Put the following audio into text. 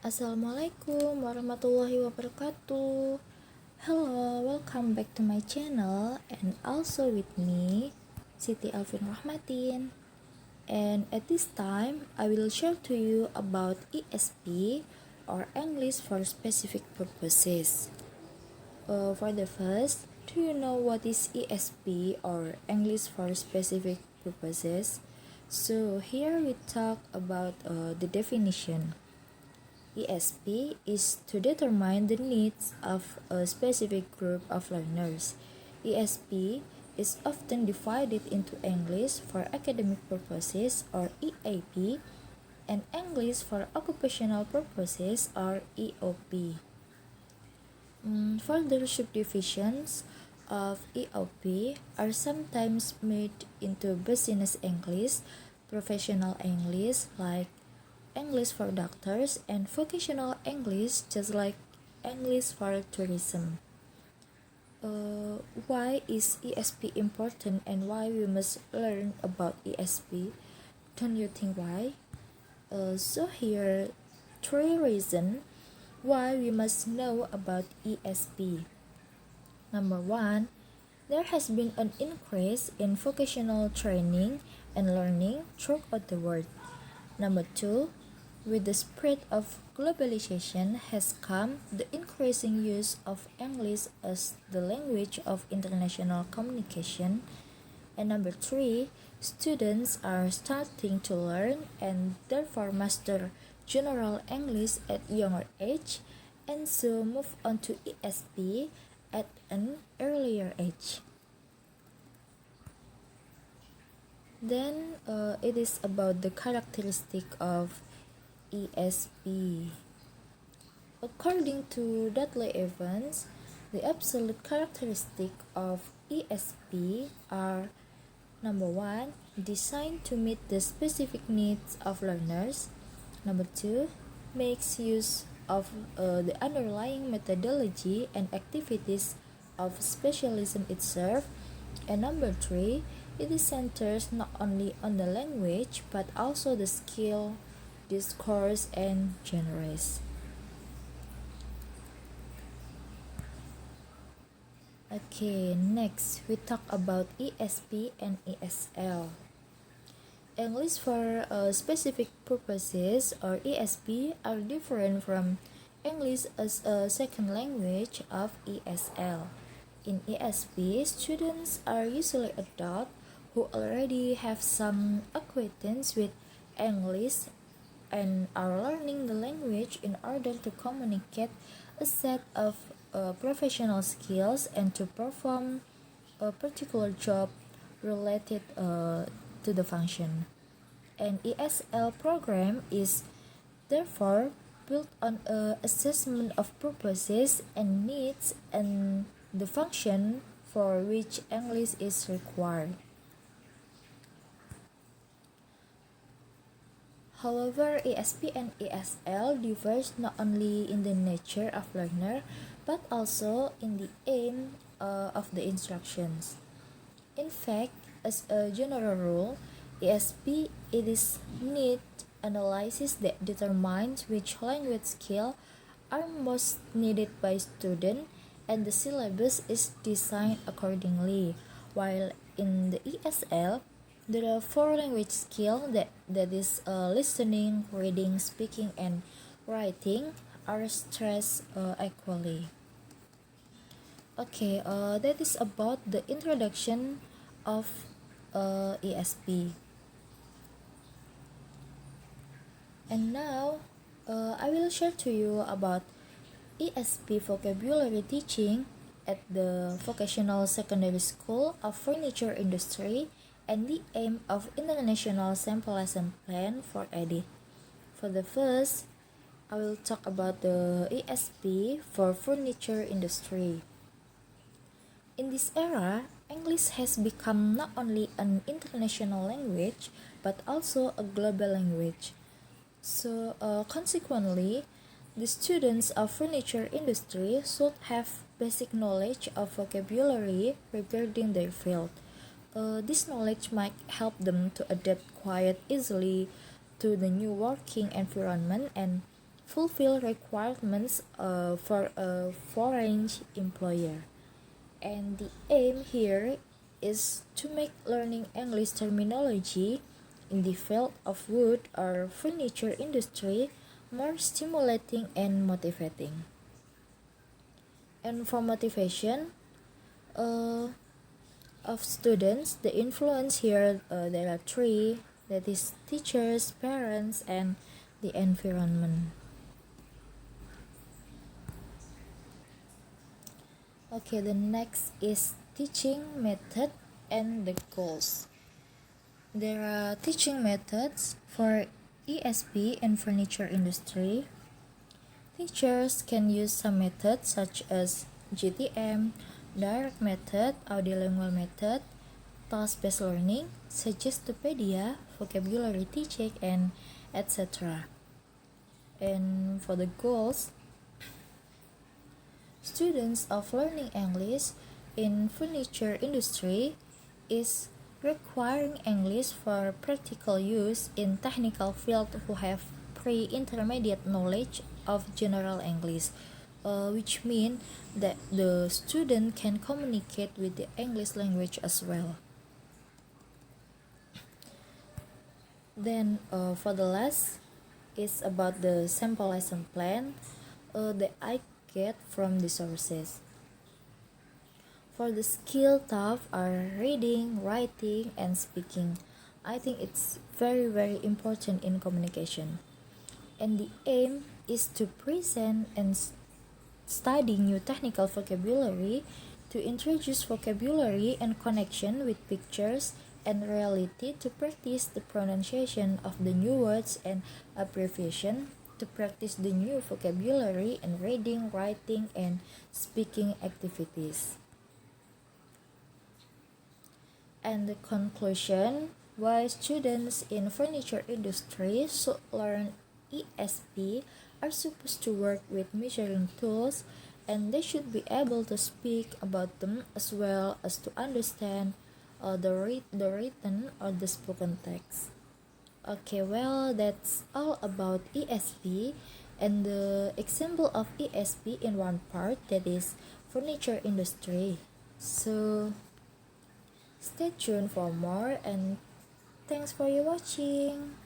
Assalamualaikum warahmatullahi wabarakatuh. Hello, welcome back to my channel and also with me, Siti Elvyn Rokhmatin. And at this time, I will share to you about ESP or English for specific purposes. For the first, do you know what is ESP or English for specific purposes? So here we talk about the definition. ESP is to determine the needs of a specific group of learners. ESP is often divided into English for academic purposes or EAP and English for occupational purposes or EOP. Further subdivisions of EOP are sometimes made into business English, professional English like English for doctors, and vocational English just like English for tourism. Why is ESP important and why we must learn about ESP? Don't you think why? So here, three reasons why we must know about ESP. Number one, there has been an increase in vocational training and learning throughout the world. Number two, with the spread of globalization has come the increasing use of English as the language of international communication. And number three, students are starting to learn and therefore master general English at younger age and so move on to ESP at an earlier age. Then it is about the characteristic of ESP. According to Dudley Evans, the absolute characteristic of ESP are: number one, designed to meet the specific needs of learners. Number two, makes use of the underlying methodology and activities of specialism itself. And number three, it is centers not only on the language but also the skill, discourse, and genres. Okay, next we talk about ESP and ESL. English for specific purposes or ESP are different from English as a second language of ESL. In ESP, students are usually adults who already have some acquaintance with English and are learning the language in order to communicate a set of professional skills and to perform a particular job related to the function. An ESL program is therefore built on a assessment of purposes and needs and the function for which English is required. However, ESP and ESL differ not only in the nature of learner but also in the aim of the instructions. In fact, as a general rule, ESP it is need analysis that determines which language skill are most needed by student and the syllabus is designed accordingly, while in the ESL there are four language skills that is listening, reading, speaking, and writing are stressed equally. Okay, that is about the introduction of ESP. And now I will share to you about ESP vocabulary teaching at the Vocational Secondary School of Furniture Industry and the aim of International Sample Lesson Plan for EDIT. For the first, I will talk about the ESP for furniture industry. In this era, English has become not only an international language but also a global language. So consequently, the students of furniture industry should have basic knowledge of vocabulary regarding their field. This knowledge might help them to adapt quite easily to the new working environment and fulfill requirements for a foreign employer. And the aim here is to make learning English terminology in the field of wood or furniture industry more stimulating and motivating. And for motivation of students, the influence here there are three, that is teachers, parents, and the environment. Okay, the next is teaching method and the goals. There are teaching methods for ESP and furniture industry. Teachers can use some methods such as GTM, direct method, audiolingual method, task-based learning, Suggestopedia, vocabulary teaching, and etc. And for the goals, students of learning English in furniture industry is requiring English for practical use in technical field who have pre-intermediate knowledge of general English, which means that the student can communicate with the English language as well. Then for the last is about the sample lesson plan that I get from the sources. For the skill tough are reading, writing, and speaking. I think it's very important in communication. And the aim is to present and study new technical vocabulary, to introduce vocabulary and connection with pictures and reality, to practice the pronunciation of the new words and abbreviation, to practice the new vocabulary and reading, writing, and speaking activities. And the conclusion, why students in furniture industry should learn ESP are supposed to work with measuring tools, and they should be able to speak about them as well as to understand the written or the spoken text. Okay, well, that's all about ESP and the example of ESP in one part, that is furniture industry. So stay tuned for more, and thanks for your watching.